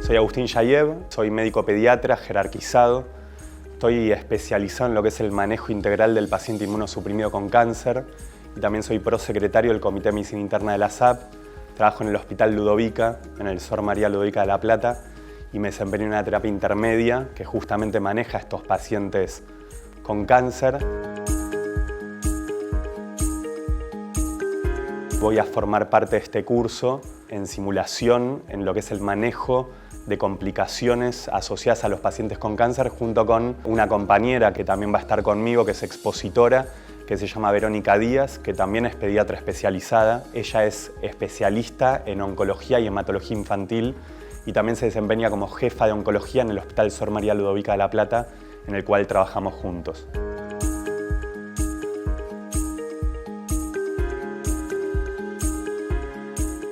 Soy Agustín Yayev, soy médico pediatra jerarquizado. Estoy especializado en lo que es el manejo integral del paciente inmunosuprimido con cáncer y también soy prosecretario del Comité de Medicina Interna de la SAP. Trabajo en el Hospital Ludovica, en el Sor María Ludovica de La Plata, y me desempeño en una terapia intermedia que justamente maneja a estos pacientes con cáncer. Voy a formar parte de este curso en simulación, en lo que es el manejo de complicaciones asociadas a los pacientes con cáncer, junto con una compañera que también va a estar conmigo, que es expositora, que se llama Verónica Díaz, que también es pediatra especializada. Ella es especialista en oncología y hematología infantil y también se desempeña como jefa de oncología en el Hospital Sor María Ludovica de La Plata, en el cual trabajamos juntos.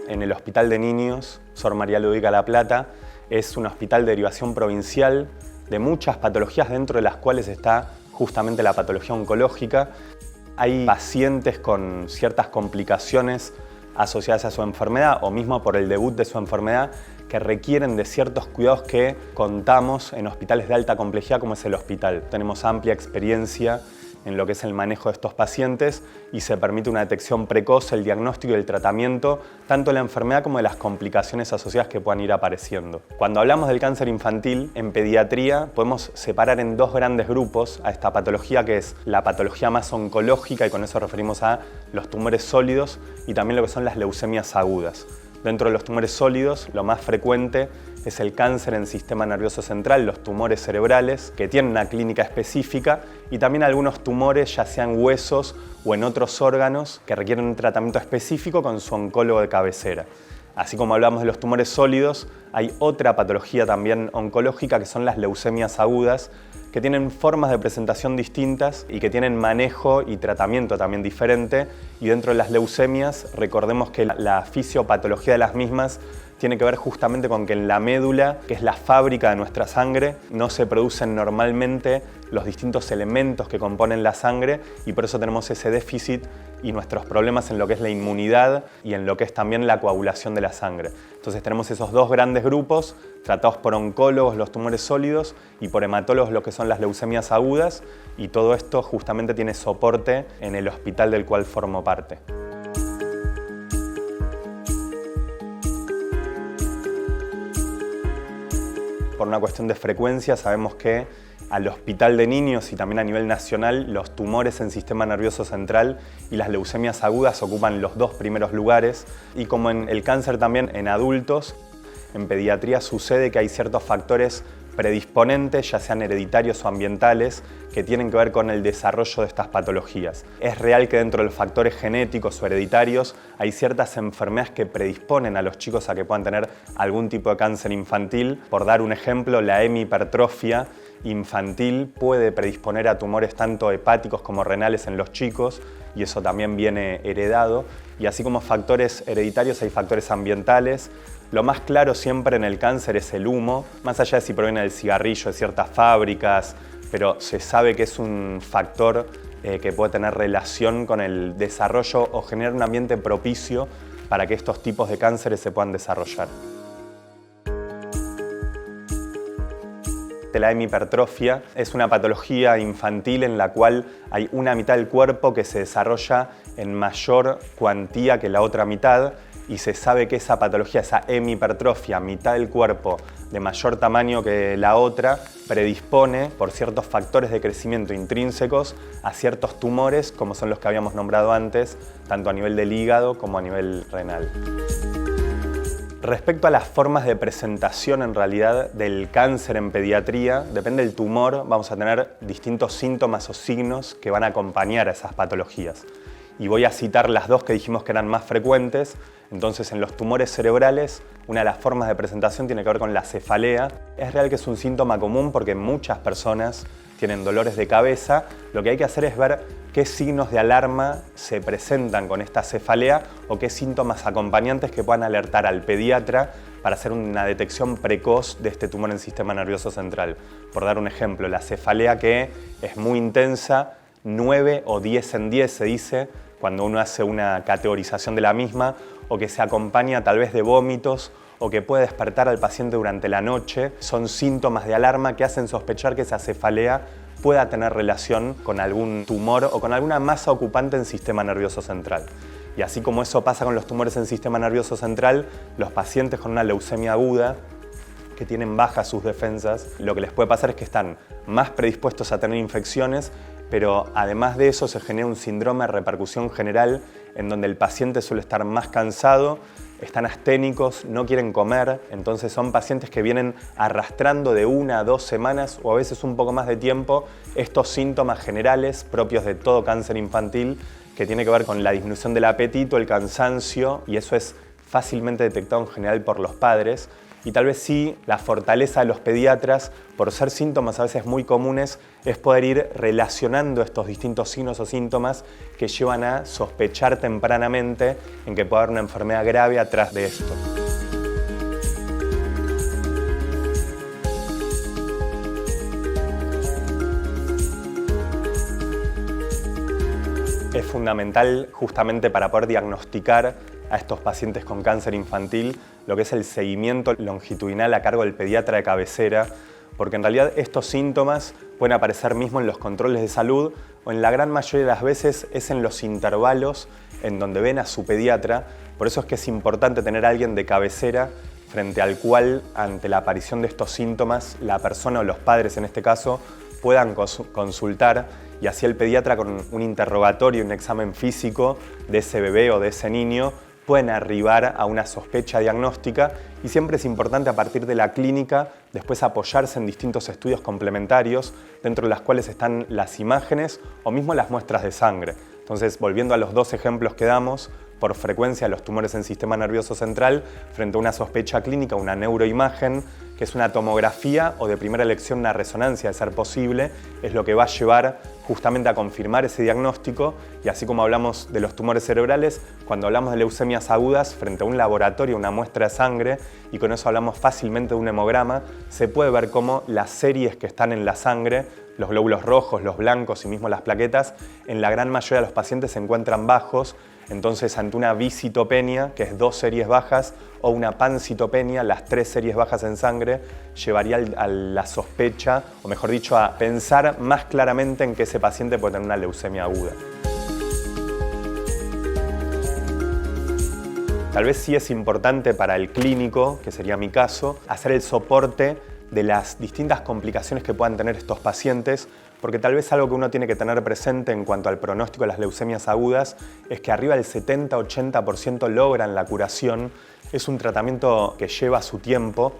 En el Hospital de Niños Sor María Ludovica de La Plata es un hospital de derivación provincial de muchas patologías, dentro de las cuales está justamente la patología oncológica. Hay pacientes con ciertas complicaciones asociadas a su enfermedad o mismo por el debut de su enfermedad que requieren de ciertos cuidados que contamos en hospitales de alta complejidad como es el hospital. Tenemos amplia experiencia en lo que es el manejo de estos pacientes y se permite una detección precoz, el diagnóstico y el tratamiento tanto de la enfermedad como de las complicaciones asociadas que puedan ir apareciendo. Cuando hablamos del cáncer infantil, en pediatría podemos separar en dos grandes grupos a esta patología, que es la patología más oncológica, y con eso referimos a los tumores sólidos y también lo que son las leucemias agudas. Dentro de los tumores sólidos, lo más frecuente es el cáncer en sistema nervioso central, los tumores cerebrales, que tienen una clínica específica, y también algunos tumores, ya sean huesos o en otros órganos, que requieren un tratamiento específico con su oncólogo de cabecera. Así como hablamos de los tumores sólidos, hay otra patología también oncológica, que son las leucemias agudas, que tienen formas de presentación distintas y que tienen manejo y tratamiento también diferente. Y dentro de las leucemias, recordemos que la fisiopatología de las mismas tiene que ver justamente con que en la médula, que es la fábrica de nuestra sangre, no se producen normalmente los distintos elementos que componen la sangre, y por eso tenemos ese déficit y nuestros problemas en lo que es la inmunidad y en lo que es también la coagulación de la sangre. Entonces tenemos esos dos grandes grupos, tratados por oncólogos los tumores sólidos y por hematólogos lo que son las leucemias agudas, y todo esto justamente tiene soporte en el hospital del cual formo parte. Por una cuestión de frecuencia, sabemos que al Hospital de Niños y también a nivel nacional, los tumores en sistema nervioso central y las leucemias agudas ocupan los dos primeros lugares. Y como en el cáncer también en adultos, en pediatría sucede que hay ciertos factores predisponentes, ya sean hereditarios o ambientales, que tienen que ver con el desarrollo de estas patologías. Es real que dentro de los factores genéticos o hereditarios hay ciertas enfermedades que predisponen a los chicos a que puedan tener algún tipo de cáncer infantil. Por dar un ejemplo, la hemihipertrofia infantil puede predisponer a tumores tanto hepáticos como renales en los chicos, y eso también viene heredado. Y así como factores hereditarios, hay factores ambientales. Lo más claro siempre en el cáncer es el humo, más allá de si proviene del cigarrillo, de ciertas fábricas, pero se sabe que es un factor que puede tener relación con el desarrollo o generar un ambiente propicio para que estos tipos de cánceres se puedan desarrollar. La hemihipertrofia es una patología infantil en la cual hay una mitad del cuerpo que se desarrolla en mayor cuantía que la otra mitad, y se sabe que esa patología, esa hemihipertrofia, mitad del cuerpo de mayor tamaño que la otra, predispone por ciertos factores de crecimiento intrínsecos a ciertos tumores, como son los que habíamos nombrado antes, tanto a nivel del hígado como a nivel renal. Respecto a las formas de presentación en realidad del cáncer en pediatría, depende del tumor, vamos a tener distintos síntomas o signos que van a acompañar a esas patologías. Y voy a citar las dos que dijimos que eran más frecuentes. Entonces, en los tumores cerebrales, una de las formas de presentación tiene que ver con la cefalea. Es real que es un síntoma común porque muchas personas tienen dolores de cabeza. Lo que hay que hacer es ver qué signos de alarma se presentan con esta cefalea o qué síntomas acompañantes que puedan alertar al pediatra para hacer una detección precoz de este tumor en sistema nervioso central. Por dar un ejemplo, la cefalea que es muy intensa, 9 o 10 en 10 se dice, cuando uno hace una categorización de la misma, o que se acompaña tal vez de vómitos o que puede despertar al paciente durante la noche son síntomas de alarma que hacen sospechar que esa cefalea pueda tener relación con algún tumor o con alguna masa ocupante en sistema nervioso central. Y así como eso pasa con los tumores en sistema nervioso central, los pacientes con una leucemia aguda que tienen bajas sus defensas, lo que les puede pasar es que están más predispuestos a tener infecciones, pero además de eso se genera un síndrome de repercusión general en donde el paciente suele estar más cansado, están asténicos, no quieren comer, entonces son pacientes que vienen arrastrando de 1 a 2 semanas o a veces un poco más de tiempo estos síntomas generales propios de todo cáncer infantil que tiene que ver con la disminución del apetito, el cansancio, y eso es fácilmente detectado en general por los padres. Y tal vez sí, la fortaleza de los pediatras, por ser síntomas a veces muy comunes, es poder ir relacionando estos distintos signos o síntomas que llevan a sospechar tempranamente en que puede haber una enfermedad grave atrás de esto. Es fundamental justamente para poder diagnosticar a estos pacientes con cáncer infantil lo que es el seguimiento longitudinal a cargo del pediatra de cabecera, porque en realidad estos síntomas pueden aparecer mismo en los controles de salud o en la gran mayoría de las veces es en los intervalos en donde ven a su pediatra. Por eso es que es importante tener a alguien de cabecera frente al cual, ante la aparición de estos síntomas, la persona o los padres en este caso puedan consultar y así el pediatra con un interrogatorio y un examen físico de ese bebé o de ese niño pueden arribar a una sospecha diagnóstica y siempre es importante a partir de la clínica después apoyarse en distintos estudios complementarios dentro de las cuales están las imágenes o mismo las muestras de sangre. Entonces, volviendo a los 2 ejemplos que damos, por frecuencia los tumores en sistema nervioso central frente a una sospecha clínica, una neuroimagen, que es una tomografía o de primera elección una resonancia de ser posible, es lo que va a llevar justamente a confirmar ese diagnóstico. Y así como hablamos de los tumores cerebrales, cuando hablamos de leucemias agudas frente a un laboratorio, una muestra de sangre, y con eso hablamos fácilmente de un hemograma, se puede ver cómo las series que están en la sangre, los glóbulos rojos, los blancos y mismo las plaquetas, en la gran mayoría de los pacientes se encuentran bajos. Entonces, ante una bicitopenia, que es 2 series bajas, o una pancitopenia, las 3 series bajas en sangre, llevaría a la sospecha, o mejor dicho, a pensar más claramente en que ese paciente puede tener una leucemia aguda. Tal vez sí es importante para el clínico, que sería mi caso, hacer el soporte de las distintas complicaciones que puedan tener estos pacientes, porque tal vez algo que uno tiene que tener presente en cuanto al pronóstico de las leucemias agudas es que arriba del 70-80% logran la curación. Es un tratamiento que lleva su tiempo.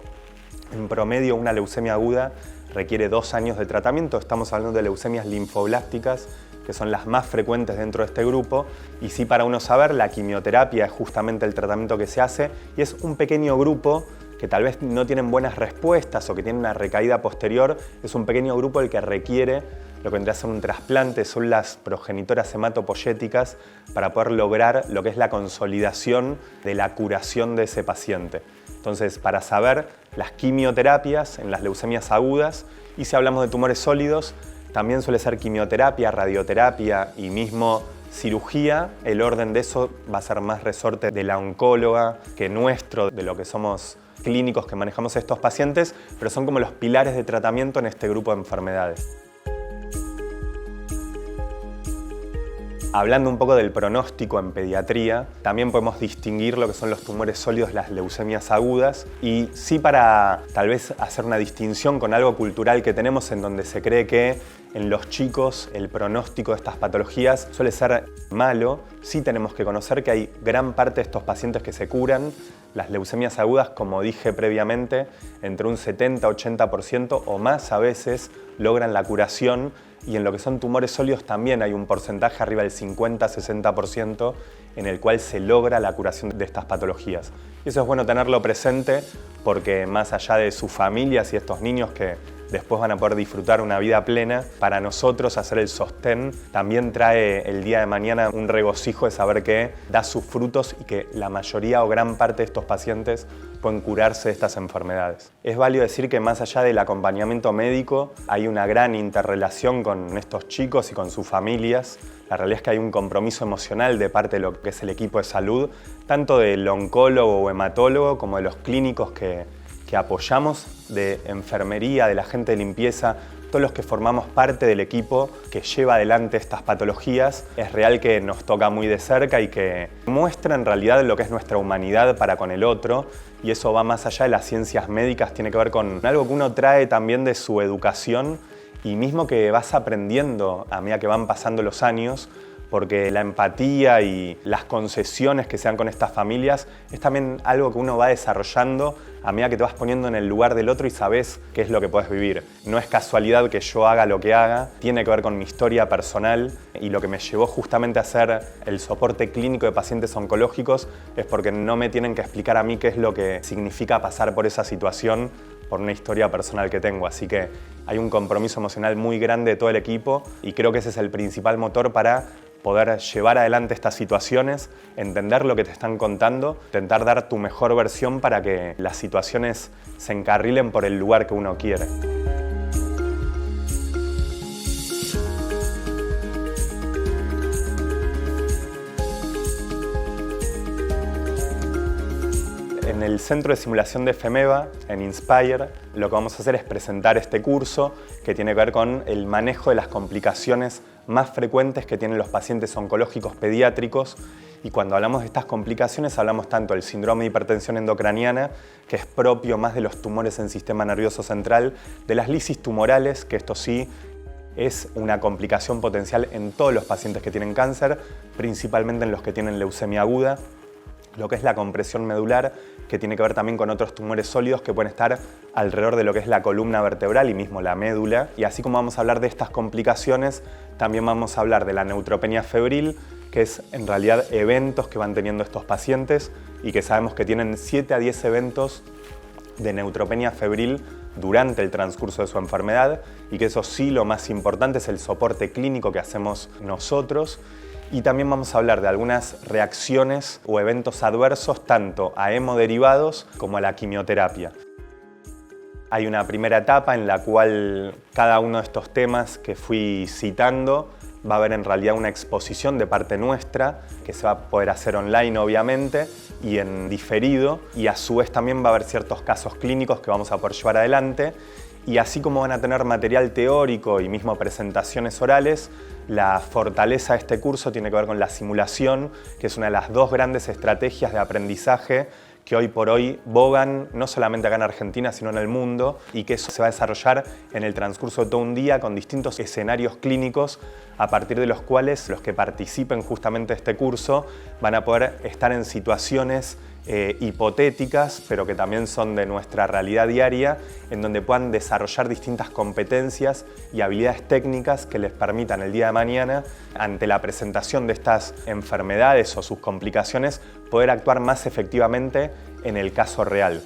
En promedio, una leucemia aguda requiere 2 años de tratamiento. Estamos hablando de leucemias linfoblásticas, que son las más frecuentes dentro de este grupo. Y sí, para uno saber, la quimioterapia es justamente el tratamiento que se hace y es un pequeño grupo que tal vez no tienen buenas respuestas o que tienen una recaída posterior, es un pequeño grupo el que requiere lo que vendría a ser un trasplante de células progenitoras hematopoyéticas para poder lograr lo que es la consolidación de la curación de ese paciente. Entonces, para saber las quimioterapias en las leucemias agudas, y si hablamos de tumores sólidos, también suele ser quimioterapia, radioterapia y mismo cirugía. El orden de eso va a ser más resorte de la oncóloga que nuestro, de lo que somos clínicos que manejamos estos pacientes, pero son como los pilares de tratamiento en este grupo de enfermedades. Hablando un poco del pronóstico en pediatría, también podemos distinguir lo que son los tumores sólidos, las leucemias agudas, y sí, para tal vez hacer una distinción con algo cultural que tenemos en donde se cree que en los chicos el pronóstico de estas patologías suele ser malo, sí tenemos que conocer que hay gran parte de estos pacientes que se curan. Las leucemias agudas, como dije previamente, entre un 70-80% o más a veces logran la curación, y en lo que son tumores sólidos también hay un porcentaje arriba del 50-60% en el cual se logra la curación de estas patologías. Y eso es bueno tenerlo presente porque más allá de sus familias y estos niños que después van a poder disfrutar una vida plena, para nosotros hacer el sostén también trae el día de mañana un regocijo de saber que da sus frutos y que la mayoría o gran parte de estos pacientes pueden curarse de estas enfermedades. Es válido decir que más allá del acompañamiento médico hay una gran interrelación con estos chicos y con sus familias. La realidad es que hay un compromiso emocional de parte de lo que es el equipo de salud, tanto del oncólogo o hematólogo como de los clínicos que apoyamos, de enfermería, de la gente de limpieza, todos los que formamos parte del equipo que lleva adelante estas patologías. Es real que nos toca muy de cerca y que muestra en realidad lo que es nuestra humanidad para con el otro, y eso va más allá de las ciencias médicas, tiene que ver con algo que uno trae también de su educación y mismo que vas aprendiendo a medida que van pasando los años, porque la empatía y las concesiones que se dan con estas familias es también algo que uno va desarrollando a medida que te vas poniendo en el lugar del otro y sabes qué es lo que puedes vivir. No es casualidad que yo haga lo que haga, tiene que ver con mi historia personal, y lo que me llevó justamente a hacer el soporte clínico de pacientes oncológicos es porque no me tienen que explicar a mí qué es lo que significa pasar por esa situación por una historia personal que tengo. Así que hay un compromiso emocional muy grande de todo el equipo y creo que ese es el principal motor para poder llevar adelante estas situaciones, entender lo que te están contando, intentar dar tu mejor versión para que las situaciones se encarrilen por el lugar que uno quiere. En el Centro de Simulación de FEMEVA, en Inspire, lo que vamos a hacer es presentar este curso que tiene que ver con el manejo de las complicaciones más frecuentes que tienen los pacientes oncológicos pediátricos. Y cuando hablamos de estas complicaciones hablamos tanto del síndrome de hipertensión endocraniana, que es propio más de los tumores en sistema nervioso central, de las lisis tumorales, que esto sí es una complicación potencial en todos los pacientes que tienen cáncer, principalmente en los que tienen leucemia aguda, lo que es la compresión medular, que tiene que ver también con otros tumores sólidos que pueden estar alrededor de lo que es la columna vertebral y mismo la médula. Y así como vamos a hablar de estas complicaciones, también vamos a hablar de la neutropenia febril, que es en realidad eventos que van teniendo estos pacientes y que sabemos que tienen 7 a 10 eventos de neutropenia febril durante el transcurso de su enfermedad, y que eso sí, lo más importante es el soporte clínico que hacemos nosotros. Y también vamos a hablar de algunas reacciones o eventos adversos tanto a hemoderivados como a la quimioterapia. Hay una primera etapa en la cual cada uno de estos temas que fui citando va a haber en realidad una exposición de parte nuestra que se va a poder hacer online obviamente y en diferido, y a su vez también va a haber ciertos casos clínicos que vamos a poder llevar adelante. Y así como van a tener material teórico y mismo presentaciones orales, la fortaleza de este curso tiene que ver con la simulación, que es una de las dos grandes estrategias de aprendizaje que hoy por hoy bogan no solamente acá en Argentina, sino en el mundo, y que eso se va a desarrollar en el transcurso de todo un día con distintos escenarios clínicos a partir de los cuales los que participen justamente de este curso van a poder estar en situaciones hipotéticas, pero que también son de nuestra realidad diaria, en donde puedan desarrollar distintas competencias y habilidades técnicas que les permitan el día de mañana, ante la presentación de estas enfermedades o sus complicaciones, poder actuar más efectivamente en el caso real.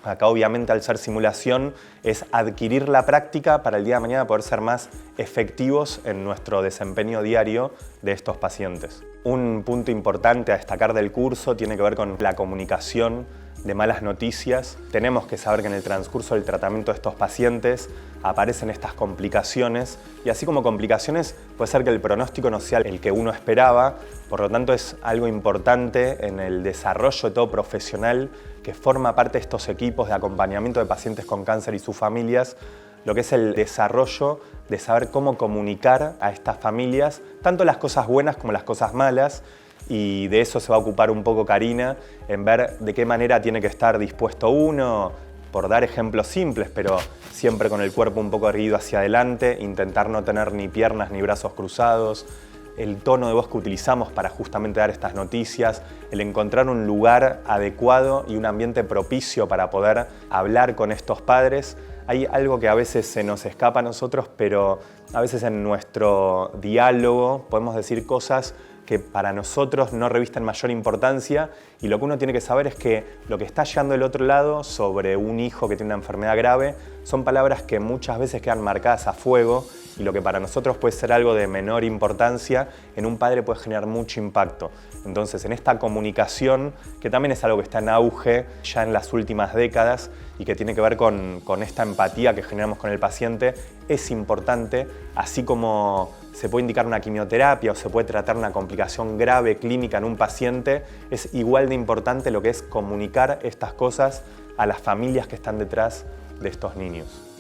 Acá obviamente al ser simulación es adquirir la práctica para el día de mañana poder ser más efectivos en nuestro desempeño diario de estos pacientes. Un punto importante a destacar del curso tiene que ver con la comunicación de malas noticias. Tenemos que saber que en el transcurso del tratamiento de estos pacientes aparecen estas complicaciones, y así como complicaciones puede ser que el pronóstico no sea el que uno esperaba. Por lo tanto es algo importante en el desarrollo de todo profesional que forma parte de estos equipos de acompañamiento de pacientes con cáncer y sus familias, lo que es el desarrollo de saber cómo comunicar a estas familias, tanto las cosas buenas como las cosas malas, y de eso se va a ocupar un poco Karina, en ver de qué manera tiene que estar dispuesto uno, por dar ejemplos simples, pero siempre con el cuerpo un poco erguido hacia adelante, intentar no tener ni piernas ni brazos cruzados, el tono de voz que utilizamos para justamente dar estas noticias, el encontrar un lugar adecuado y un ambiente propicio para poder hablar con estos padres. Hay algo que a veces se nos escapa a nosotros, pero a veces en nuestro diálogo podemos decir cosas que para nosotros no revisten mayor importancia, y lo que uno tiene que saber es que lo que está llegando del otro lado sobre un hijo que tiene una enfermedad grave son palabras que muchas veces quedan marcadas a fuego, y lo que para nosotros puede ser algo de menor importancia, en un padre puede generar mucho impacto. Entonces, en esta comunicación, que también es algo que está en auge ya en las últimas décadas y que tiene que ver con esta empatía que generamos con el paciente, es importante, así como se puede indicar una quimioterapia o se puede tratar una complicación grave clínica en un paciente, es igual de importante lo que es comunicar estas cosas a las familias que están detrás de estos niños.